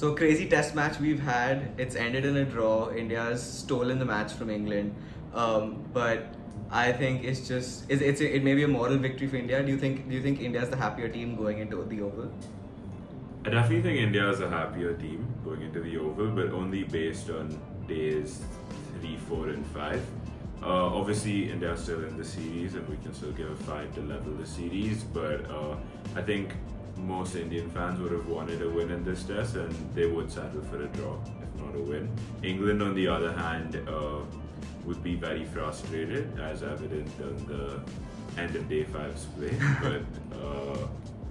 So crazy test match we've had. It's ended in a draw. India's stolen the match from England, but I think it may be a moral victory for India. Do you think India's the happier team going into the Oval? I definitely think India is a happier team going into the Oval, but only based on days 3, 4, and 5. Obviously, India is still in the series, and we can still give a fight to level the series. But I think most Indian fans would have wanted a win in this test, and they would settle for a draw, if not a win. England, on the other hand, would be very frustrated, as evident on the end of day 5's play. But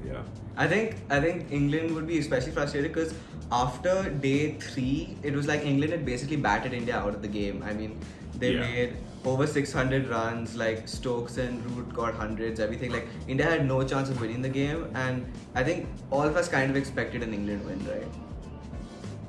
yeah. I think England would be especially frustrated because after day 3, it was like England had basically battered India out of the game. I mean, they Yeah. made over 600 runs. Like Stokes and Root got hundreds. Everything, like India had no chance of winning the game, and I think all of us kind of expected an England win, right?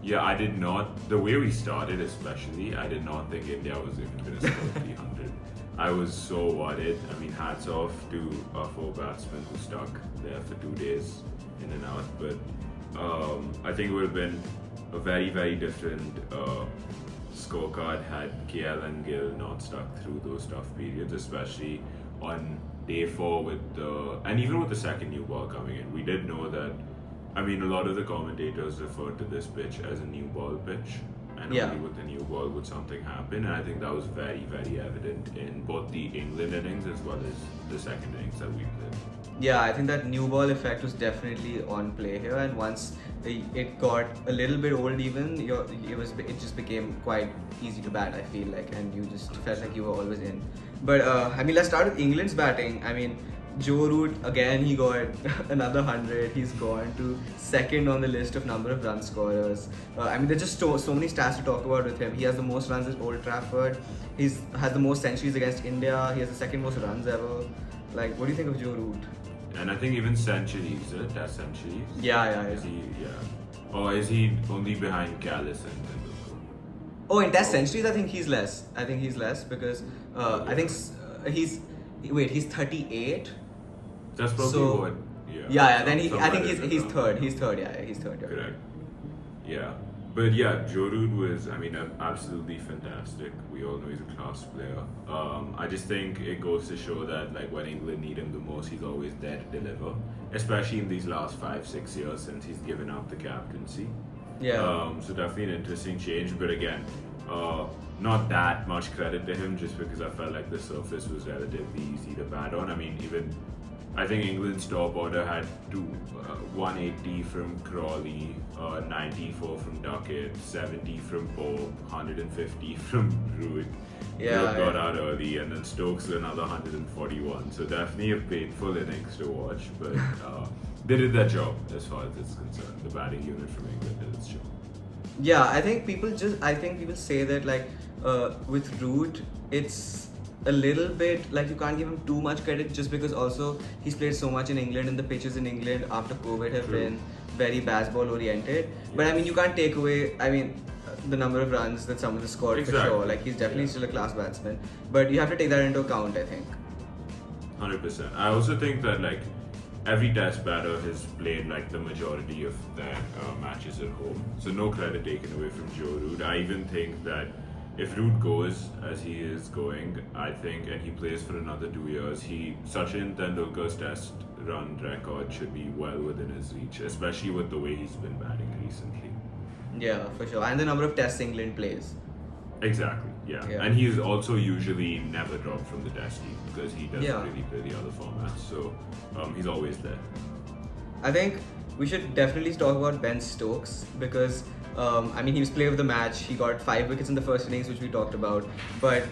Yeah, I did not. The way we started, especially, I did not think India was even going to score 300. I was so worried. I mean, hats off to our 4 batsmen who stuck there for 2 days in and out. But I think it would have been a very, very different scorecard had KL and Gill not stuck through those tough periods, especially on day 4 with and even with the second new ball coming in. We did know that. I mean, a lot of the commentators referred to this pitch as a new ball pitch, and Yeah. only with the new ball would something happen. And I think that was very, very evident in both the England innings as well as the second innings that we played. Yeah, I think that new ball effect was definitely on play here, and once it got a little bit old, even it just became quite easy to bat. I feel like, and you just felt like you were always in. But I mean, let's start with England's batting. I mean, Joe Root again. He got another 100. He's gone to second on the list of number of run scorers. I mean, there's just so many stats to talk about with him. He has the most runs at Old Trafford. Has the most centuries against India. He has the second most runs ever. Like, what do you think of Joe Root? And I think even centuries, test centuries. Yeah. Is he? Yeah. Or is he only behind Callis and Tendulkar? Oh, in test centuries, I think he's less. Because I think he's 38. That's probably So- what. Yeah. Yeah. Then I Somewhere think in he's around third. there. He's third. Yeah, he's third. Yeah. Correct. Yeah. But yeah, Joe Root was, I mean, absolutely fantastic. We all know he's a class player. I just think it goes to show that, like, when England need him the most, he's always there to deliver. Especially in these last 5-6 years since he's given up the captaincy. Yeah. So definitely an interesting change. But again, not that much credit to him, just because I felt like the surface was relatively easy to bat on. I mean, even I think England's top order had 180 from Crawley, 94 from Duckett, 70 from Pope, 150 from Root. Yeah, Root got yeah. out early, and then Stokes another 141. So definitely a painful innings to watch, but they did their job as far as it's concerned. The batting unit from England did its job. Yeah, I think people say that, like, with Root, it's a little bit like you can't give him too much credit just because also he's played so much in England, and the pitches in England after COVID have True. been very baseball oriented. But I mean, you can't take away, the number of runs that someone has scored for Exactly. sure. Like, he's definitely Yeah. still a class batsman, but you have to take that into account, I think. 100%. I also think that, like, every test batter has played like the majority of their matches at home, so no credit taken away from Joe Root. I even think that if Root goes as he is going, I think, and he plays for another 2 years, Sachin Tendulkar's test run record should be well within his reach, especially with the way he's been batting recently. Yeah, for sure. And the number of tests England plays. Exactly, yeah. Yeah. And he's also usually never dropped from the test team because he doesn't Yeah. really play the other formats, so he's always there. I think we should definitely talk about Ben Stokes because he was player of the match. He got 5 wickets in the first innings, which we talked about. But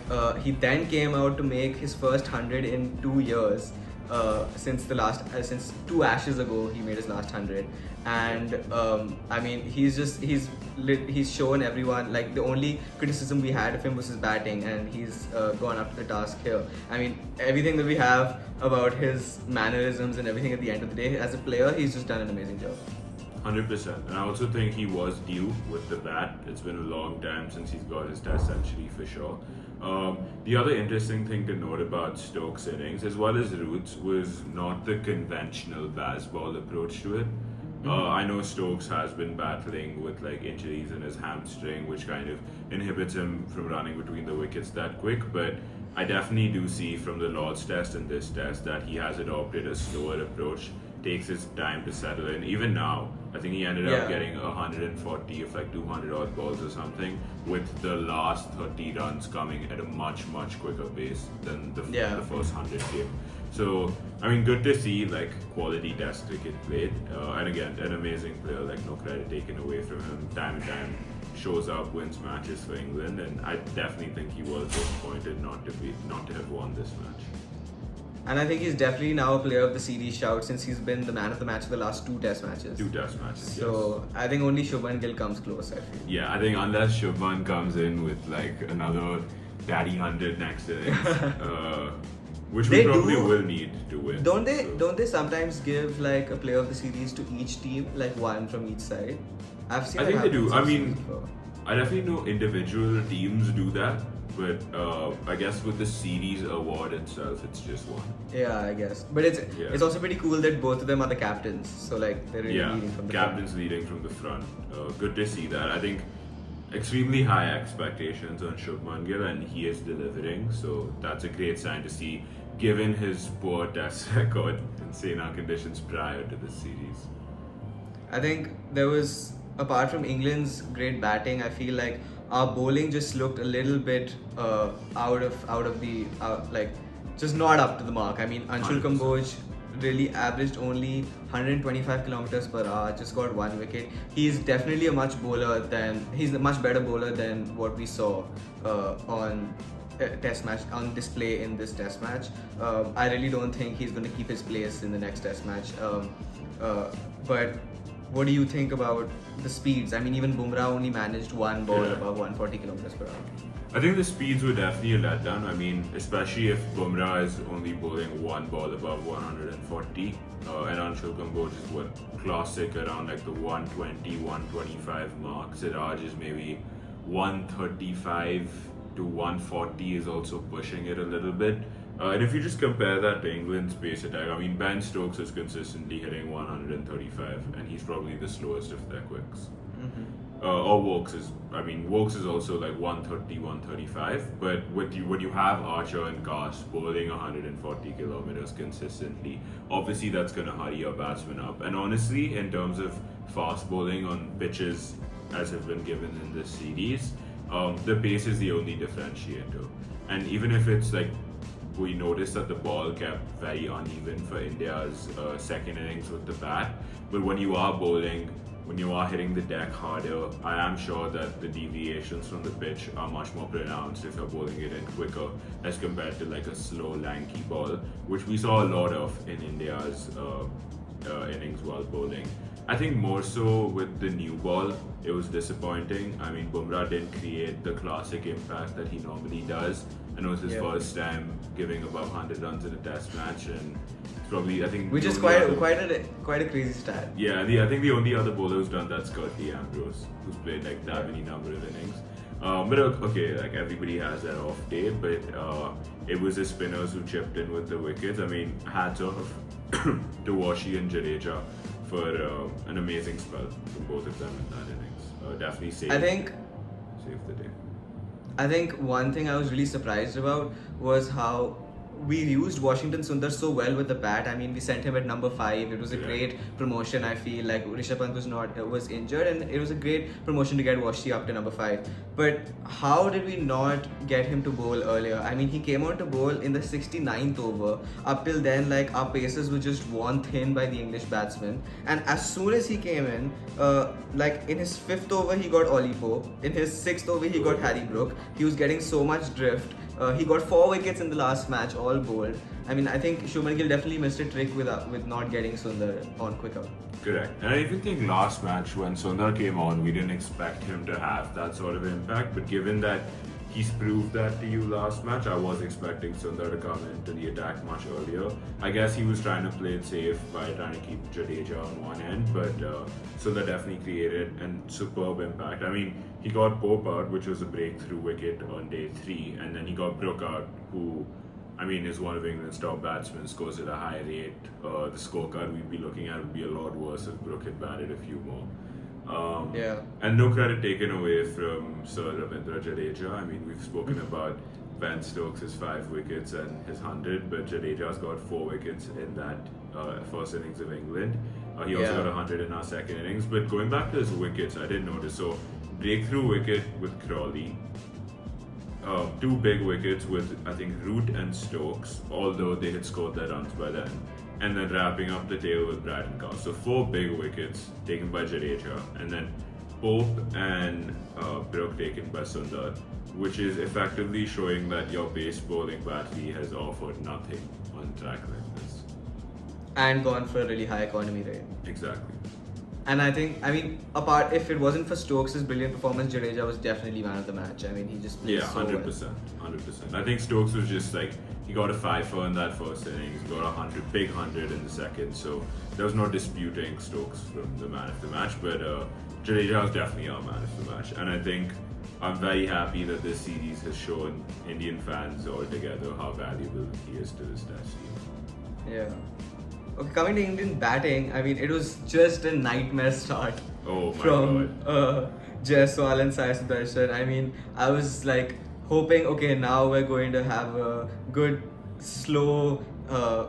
he then came out to make his first 100 in 2 years. Since 2 Ashes ago, he made his last 100, and he's shown everyone, like, the only criticism we had of him was his batting, and he's gone up to the task here. I mean, everything that we have about his mannerisms and everything at the end of the day, as a player, he's just done an amazing job. 100%. And I also think he was due with the bat. It's been a long time since he's got his test century for sure. The other interesting thing to note about Stokes' innings, as well as Root's, was not the conventional baseball approach to it. I know Stokes has been battling with like injuries in his hamstring, which kind of inhibits him from running between the wickets that quick. But I definitely do see from the Lord's Test and this test that he has adopted a slower approach, takes his time to settle in. Even now, I think he ended up getting 140 of like 200 odd balls or something, with the last 30 runs coming at a much quicker pace than the first 100 came. So I mean, good to see like quality Test cricket played, and again, an amazing player. Like no credit taken away from him. Time and time shows up, wins matches for England, and I definitely think he was disappointed not to have won this match. And I think he's definitely now a player of the series shout, since he's been the man of the match for the last 2 Test matches. 2 Test matches. So yes. I think only Shubman Gill comes close, I feel. Yeah, I think unless Shubman comes in with like another daddy 100 next innings, which we probably will need to win. Don't they sometimes give like a player of the series to each team, like one from each side? I've seen. I think they do. I mean, before. I definitely know individual teams do that, but I guess with the series award itself, it's just one. Yeah, I guess. But it's also pretty cool that both of them are the captains. So like they're really leading from the captains front. leading from the front. Good to see that. I think extremely high expectations on Shubman Gill, and he is delivering. So that's a great sign to see, given his poor Test record in Sena conditions prior to this series. I think there was, apart from England's great batting, I feel like our bowling just looked a little bit out of the like just not up to the mark. I mean, Anshul 100%. Kamboj really averaged only 125 kilometers per hour, just got 1 wicket. He's definitely he's a much better bowler than what we saw on Test match, on display in this Test match. I really don't think he's going to keep his place in the next Test match. But what do you think about the speeds? I mean, even Bumrah only managed 1 ball above 140 kilometers per hour. I think the speeds were definitely a letdown. I mean, especially if Bumrah is only bowling 1 ball above 140, and Anshul Kamboj is classic around like the 120, 125 mark. Siraj is maybe 135 to 140 is also pushing it a little bit. And if you just compare that to England's pace attack, I mean, Ben Stokes is consistently hitting 135, and he's probably the slowest of their quicks. Or Wokes is also like 130, 135. But when you have Archer and Cast bowling 140 kilometers consistently, obviously that's going to hurry your batsmen up. And honestly, in terms of fast bowling on pitches as have been given in this series, the pace is the only differentiator. And even if it's like, we noticed that the ball kept very uneven for India's second innings with the bat, but when you are bowling, when you are hitting the deck harder, I am sure that the deviations from the pitch are much more pronounced if you're bowling it in quicker as compared to like a slow, lanky ball, which we saw a lot of in India's innings while bowling. I think more so with the new ball, it was disappointing. I mean, Bumrah didn't create the classic impact that he normally does, and it was his first time giving above 100 runs in a Test match, and probably, I think, which is quite a crazy stat. Yeah, I think the only other bowler who's done that's Curtly Ambrose, who's played like that many number of innings. But okay, like everybody has that off day, but it was the spinners who chipped in with the wickets. I mean, hats off to Joshi and Jadeja for an amazing spell from both of them in that innings. Definitely saved the day. I think one thing I was really surprised about was how we used Washington Sundar so well with the bat. I mean, we sent him at number 5. It was a great promotion. I feel like Rishabh Pant was injured, and it was a great promotion to get Washi up to number 5. But how did we not get him to bowl earlier? I mean, he came on to bowl in the 69th over. Up till then, like, our paces were just worn thin by the English batsmen. And as soon as he came in, like in his 5th over, he got Ollie Pope. In his 6th over, he got Harry Brook. He was getting so much drift. He got 4 wickets in the last match, all bowled. I mean, I think Shubman Gill definitely missed a trick with not getting Sundar on quicker. Correct. And I even think last match when Sundar came on, we didn't expect him to have that sort of impact. But given that he's proved that to you last match, I was expecting Sundar to come into the attack much earlier. I guess he was trying to play it safe by trying to keep Jadeja on one end, but Sundar definitely created a superb impact. I mean, he got Pope out, which was a breakthrough wicket on day 3, and then he got Brook out, who, I mean, is one of England's top batsmen, scores at a high rate. The scorecard we'd be looking at would be a lot worse if Brook had batted a few more. Yeah. And no credit taken away from Sir Ravindra Jadeja. I mean, we've spoken about Ben Stokes' 5 wickets and his 100, but Jadeja's got 4 wickets in that first innings of England. He also got 100 in our second innings. But going back to his wickets, I didn't notice. So, breakthrough wicket with Crawley. 2 big wickets with, I think, Root and Stokes, although they had scored their runs by then. And then wrapping up the tail with Braden Cow. So 4 big wickets taken by Jadeja, and then Pope and Brook taken by Sundar, which is effectively showing that your base bowling battery has offered nothing on track like this. And gone for a really high economy rate. Exactly. And I think, apart, if it wasn't for Stokes' brilliant performance, Jadeja was definitely man of the match. I mean, he just played so 100%. well. 100%. I think Stokes was just like, he got a 5-4 in that first innings, he got a big 100 in the second, so there was no disputing Stokes from the man of the match, but Jadeja was definitely our man of the match. And I think I'm very happy that this series has shown Indian fans altogether how valuable he is to this test team. Yeah. Okay, coming to Indian batting, I mean, it was just a nightmare start from Jaiswal and Sai Sudarshan. I mean, I was like hoping, okay, now we're going to have a good, slow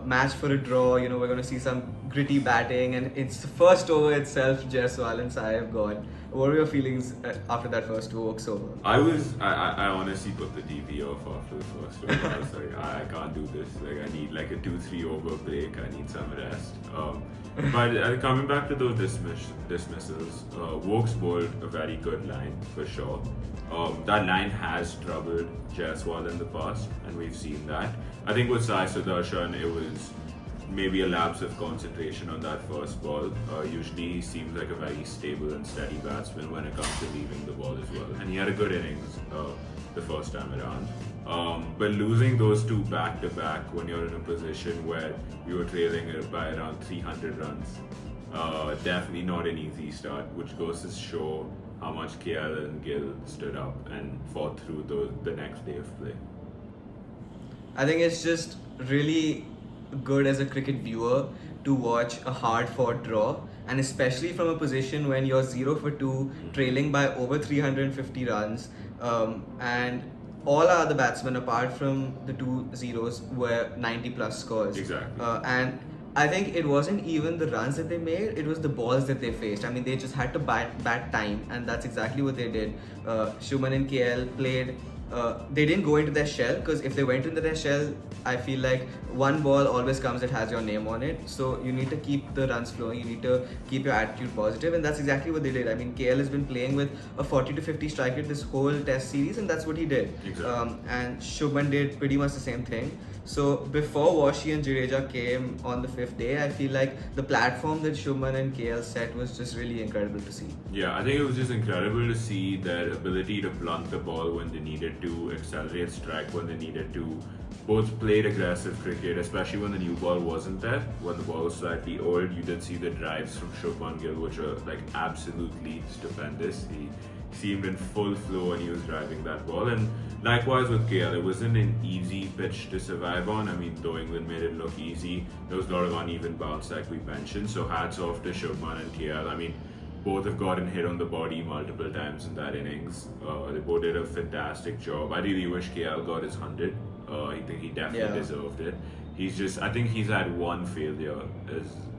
match for a draw. You know, we're going to see some gritty batting, and it's the first over itself, Jaiswal and Sai have gone. What were your feelings after that first 2 overs over? I honestly put the TV off after the first over. I was like, I can't do this. Like, I need like a 2-3 over break. I need some rest. But coming back to those dismissals, Wokes bowled a very good line for sure. That line has troubled Jaiswal in the past, and we've seen that. I think with Sai Sudarshan, it was maybe a lapse of concentration on that first ball. Usually he seems like a very stable and steady batsman when it comes to leaving the ball as well. And he had a good innings the first time around. But losing those 2 back-to-back when you're in a position where you were trailing by around 300 runs, definitely not an easy start, which goes to show how much KL and Gill stood up and fought through the next day of play. I think it's just really good as a cricket viewer to watch a hard fought draw, and especially from a position when you're 0 for 2, trailing by over 350 runs, and all our other batsmen apart from the 2 zeros were 90 plus scores. Exactly. And I think it wasn't even the runs that they made, it was the balls that they faced. I mean, they just had to bat time, and that's exactly what they did. Shubman and KL played. They didn't go into their shell, because if they went into their shell, I feel like one ball always comes that has your name on it. So you need to keep the runs flowing, you need to keep your attitude positive, and that's exactly what they did. I mean, KL has been playing with a 40 to 50 strike rate this whole test series, and that's what he did. Exactly. And Shubman did pretty much the same thing. So before Washi and Jadeja came on the 5th day, I feel like the platform that Shubman and KL set was just really incredible to see. Yeah, I think it was just incredible to see their ability to blunt the ball when they needed to, accelerate strike when they needed to. Both played aggressive cricket, especially when the new ball wasn't there. When the ball was slightly old, you did see the drives from Shubman Gill, which were like absolutely stupendous. He seemed in full flow when he was driving that ball. And likewise with KL, it wasn't an easy pitch to survive on. I mean, though England made it look easy, there was a lot of uneven bounce like we mentioned. So hats off to Shubman and KL. I mean, both have gotten hit on the body multiple times in that innings. They both did a fantastic job. I really wish KL got his 100. I think he definitely deserved it. I think he's had one failure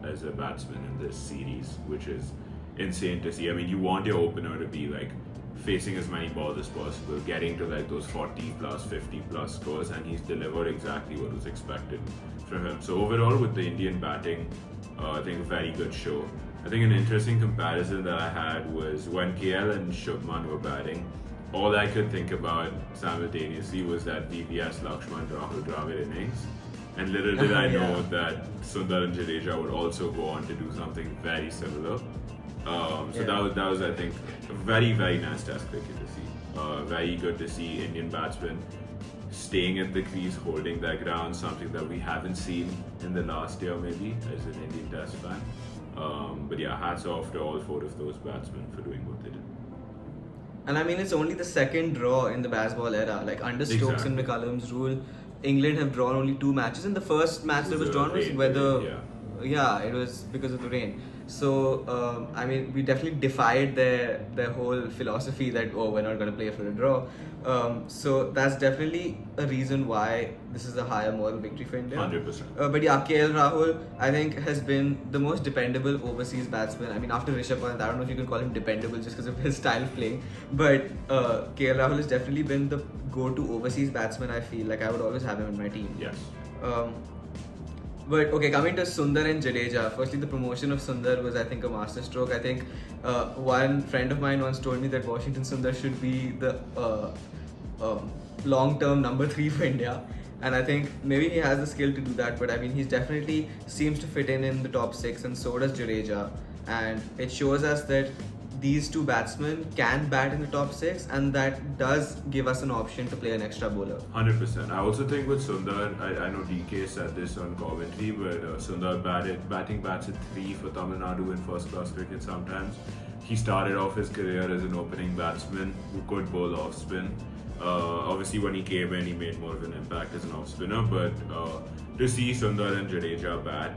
as a batsman in this series, which is insane to see. I mean, you want your opener to be like facing as many balls as possible, getting to like those 40 plus, 50 plus scores, and he's delivered exactly what was expected from him. So overall, with the Indian batting, I think a very good show. I think an interesting comparison that I had was when KL and Shubman were batting, all I could think about simultaneously was that VVS Lakshman Rahul Dravid innings. And little did I know that Sundar and Jadeja would also go on to do something very similar. That was I think a very, very nice test cricket to see. Very good to see Indian batsmen staying at the crease, holding their ground, something that we haven't seen in the last year maybe as an Indian test fan. But yeah, hats off to all 4 of those batsmen for doing what they did. And I mean, it's only the second draw in the Bazball era. Like under Stokes and McCullum's rule, England have drawn only 2 matches, and the first match that was drawn was whether. Yeah, it was because of the rain. So I mean, we definitely defied their whole philosophy that we're not going to play for a draw. So that's definitely a reason why this is a higher moral victory for India. 100%. But yeah, KL Rahul I think has been the most dependable overseas batsman. I mean, after Rishabh Pant, I don't know if you can call him dependable just because of his style of playing. But KL Rahul has definitely been the go-to overseas batsman. I feel like I would always have him in my team. Yes. But okay, coming to Sundar and Jadeja, firstly the promotion of Sundar was I think a masterstroke. I think one friend of mine once told me that Washington Sundar should be the long-term number 3 for India, and I think maybe he has the skill to do that, but I mean he definitely seems to fit in the top 6, and so does Jadeja, and it shows us that these 2 batsmen can bat in the top 6, and that does give us an option to play an extra bowler. 100%. I also think with Sundar, I know DK said this on commentary, but Sundar batting bats at 3 for Tamil Nadu in first class cricket sometimes. He started off his career as an opening batsman who could bowl off spin. Obviously, when he came in, he made more of an impact as an off spinner, but to see Sundar and Jadeja bat,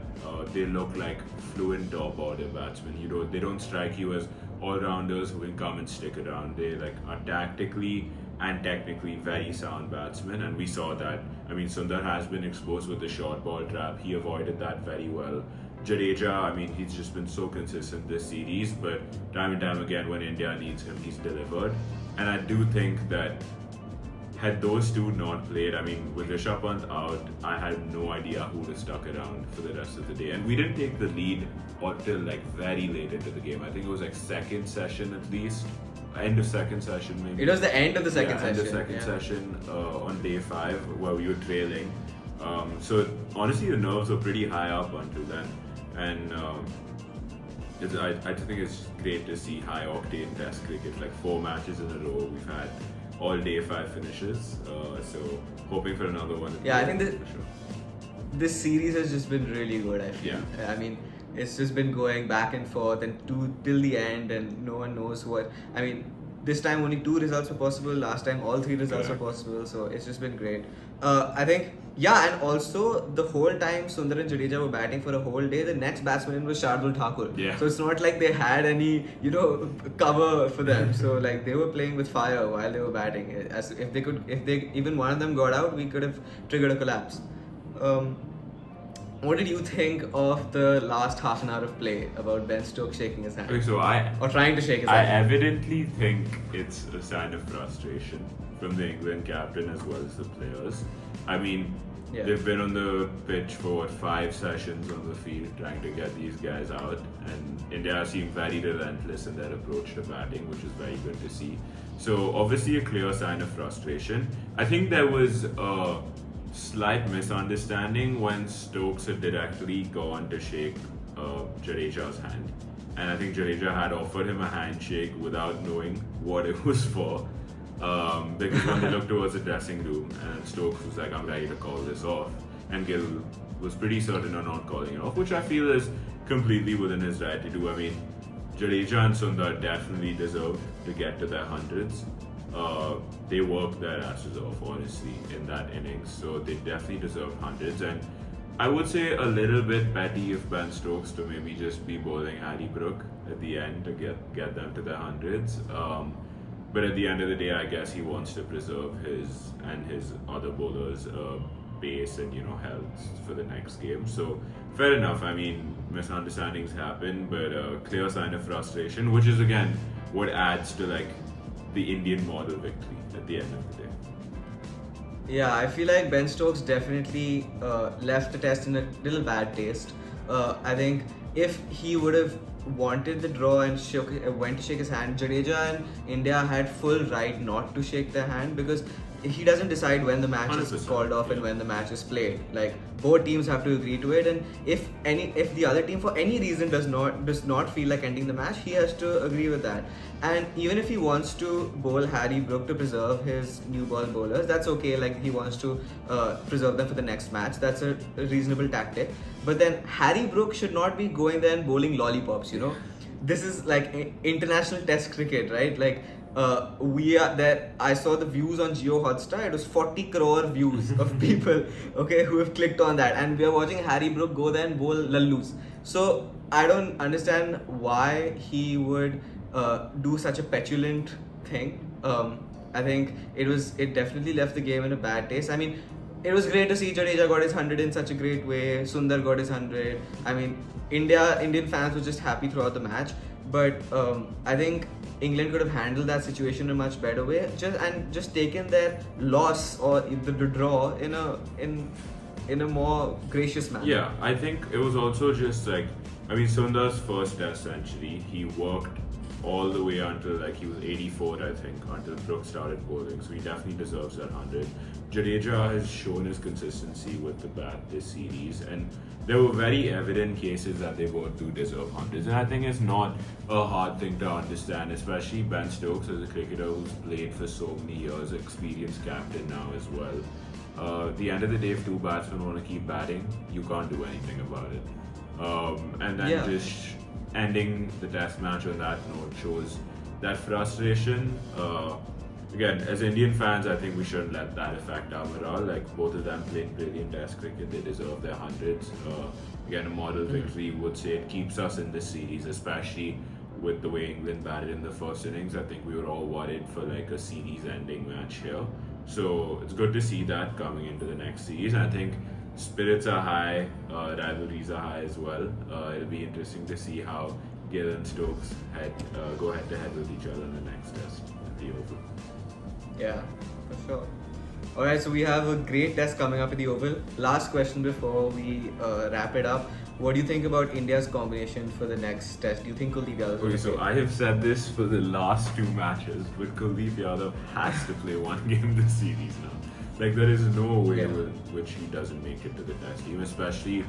they look like fluent top order batsmen. They don't strike you as all-rounders who can come and stick around. They are tactically and technically very sound batsmen, and we saw that. I mean, Sundar has been exposed with the short ball trap. He avoided that very well. Jadeja, I mean, he's just been so consistent this series, but time and time again when India needs him, he's delivered. And I do think that had those 2 not played, I mean, with Rishabh Pant out, I had no idea who would have stuck around for the rest of the day. And we didn't take the lead until very late into the game. I think it was second session at least, end of second session maybe. It was the end of the second session. End of second session on day 5 where we were trailing. So honestly, the nerves were pretty high up until then, and I think it's great to see high octane Test cricket. 4 matches in a row, we've had all day 5 finishes, so hoping for another one. Yeah, I think this series has just been really good, I feel. Yeah. I mean, it's just been going back and forth and till the end, and no one knows what. I mean, this time only 2 results were possible, last time all 3 results were possible, so it's just been great. I think, yeah, and also the whole time Sundar and Jadeja were batting for a whole day, the next batsman was Shardul Thakur. Yeah. So it's not like they had any, cover for them. So they were playing with fire while they were batting. As if even one of them got out, we could have triggered a collapse. What did you think of the last half an hour of play about Ben Stokes shaking his hand? Okay, so or trying to shake his I hand? evidently think it's a sign of frustration from the England captain as well as the players. I mean, they've been on the pitch for 5 sessions on the field trying to get these guys out, and India seemed very relentless in their approach to batting, which is very good to see. So obviously a clear sign of frustration. I think there was a slight misunderstanding when Stokes had directly gone to shake Jadeja's hand, and I think Jadeja had offered him a handshake without knowing what it was for, because when they looked towards the dressing room and Stokes was like, I'm ready to call this off, and Gill was pretty certain on not calling it off, which I feel is completely within his right to do. I mean, Jadeja and Sundar definitely deserve to get to their hundreds. They worked their asses off, honestly, in that innings, so they definitely deserve hundreds. And I would say a little bit petty of Ben Stokes to maybe just be bowling Harry Brook at the end to get them to their hundreds. But at the end of the day, I guess he wants to preserve his and his other bowlers' pace and health for the next game. So fair enough. I mean, misunderstandings happen, but a clear sign of frustration, which is again what adds to the Indian model victory at the end of the day. Yeah, I feel like Ben Stokes definitely left the test in a little bad taste. I think if he would have wanted the draw and went to shake his hand, Jadeja and India had full right not to shake their hand, because he doesn't decide when the match is called off and when the match is played. Both teams have to agree to it, and if the other team for any reason does not feel like ending the match, he has to agree with that. And even if he wants to bowl Harry Brook to preserve his new ball bowlers, that's okay. He wants to preserve them for the next match. That's a reasonable tactic. But then Harry Brook should not be going there and bowling lollipops. This is international Test cricket, right? we are there. I saw the views on Jio Hotstar. It was 40 crore views of people, okay, who have clicked on that, and we are watching Harry Brook go there and bowl lallus. So I don't understand why he would do such a petulant thing. I think it definitely left the game in a bad taste. I mean, it was great to see Jadeja got his 100 in such a great way. Sundar got his 100. I mean, Indian fans were just happy throughout the match. But I think England could have handled that situation in a much better way, just taken their loss or the draw in a more gracious manner. Yeah, I think it was also just like, I mean, Sundar's first test century, he worked all the way until like he was 84, I think, until Brooks started bowling. So he definitely deserves that 100. Jadeja has shown his consistency with the bat this series, and there were very evident cases that they both do deserve hundreds. And I think it's not a hard thing to understand, especially Ben Stokes as a cricketer who's played for so many years, experienced captain now as well. At the end of the day, if two batsmen want to keep batting, you can't do anything about it. And then just ending the test match on that note shows that frustration. Again, as Indian fans, I think we shouldn't let that affect our morale. Like, both of them played brilliant test cricket. They deserve their hundreds. Again, a model victory would say it keeps us in this series, especially with the way England batted in the first innings. I think we were all worried for like a series-ending match here. So it's good to see that coming into the next series. And I think spirits are high, rivalries are high as well. It'll be interesting to see how Gill and Stokes go head to head with each other in the next test at the Oval. Yeah, for sure. Alright, so we have a great test coming up at the Oval. Last question before we wrap it up. What do you think about India's combination for the next test? Do you think Kuldeep Yadav will Okay, so play? I have said this for the last two matches, but Kuldeep Yadav has to play one game this series now. Like, there is no way with which he doesn't make it to the test team, especially,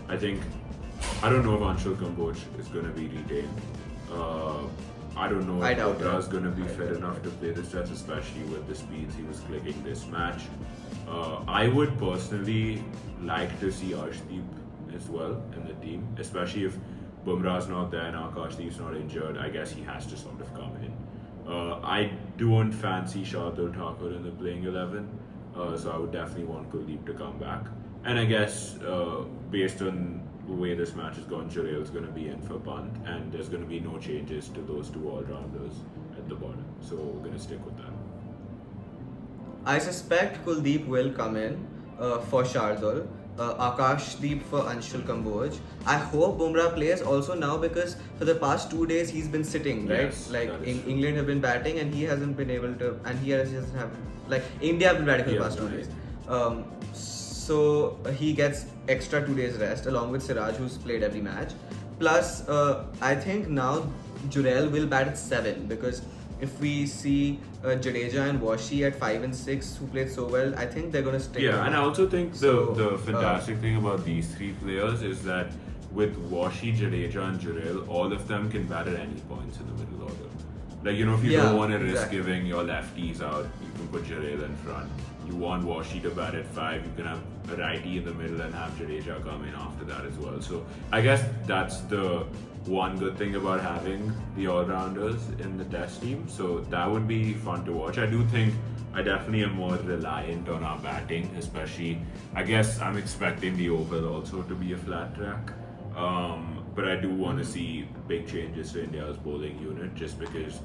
I don't know if Anshul Kamboj is going to be retained. I don't know if Bumrah is going to be fit enough to play this test, especially with the speeds he was clicking this match. I would personally like to see Arshdeep as well in the team, especially if Bumrah's not there and Akashdeep's not injured. I guess he has to sort of come in. I don't fancy Shardul Thakur in the playing 11, so I would definitely want Kuldeep to come back. And I guess based on the way this match has gone, Jurel's going to be in for punt, and there's going to be no changes to those two all-rounders at the bottom. So we're going to stick with that. I suspect Kuldeep will come in for Shardul. Akashdeep for Anshul Kamboj. I hope Bumrah plays also now, because for the past 2 days he's been sitting, right? Yes, like England have been batting and he hasn't been able to, and he doesn't have, like, India have been batting for the past 2 days. So he gets extra 2 days rest along with Siraj, who's played every match. Plus, I think now Jurel will bat at 7, because if we see Jadeja and Joshi at 5 and 6 who played so well, I think they're going to stick. Yeah, and I also think the fantastic thing about these three players is that with Joshi, Jadeja and Jurel, all of them can bat at any points in the middle order. Like, if you don't want to risk giving your lefties out, you can put Jurel in front. You want Joshi to bat at 5, you can have a righty in the middle and have Jadeja come in after that as well. So I guess that's the one good thing about having the all-rounders in the test team. So that would be fun to watch. I do think I definitely am more reliant on our batting, especially, I guess I'm expecting the Oval also to be a flat track. But I do want to see big changes to India's bowling unit, just because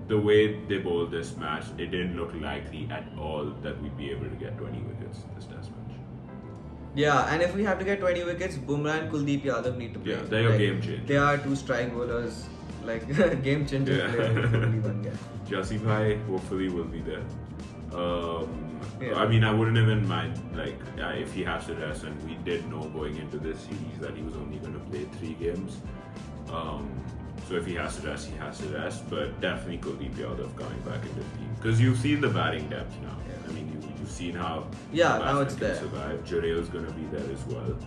the way they bowled this match, it didn't look likely at all that we'd be able to get 20 wickets this test match. Yeah, and if we have to get 20 wickets, Bumrah and Kuldeep Yadav need to play. Yeah, they're your game changers. They are two strike bowlers, like game changer players. Only one guy. Joshi bhai hopefully will be there. I mean, I wouldn't even mind if he has to rest, and we did know going into this series that he was only going to play 3 games. So if he has to rest, he has to rest. But definitely Kuldeep Yadav coming back into the team, because you've seen the batting depth now. I mean, you've seen how now it's there. Survive. Jurel's going to be there as well.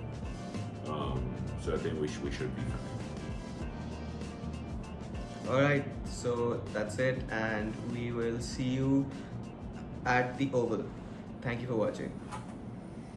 So I think we should be fine. Alright, so that's it, and we will see you at the Oval. Thank you for watching.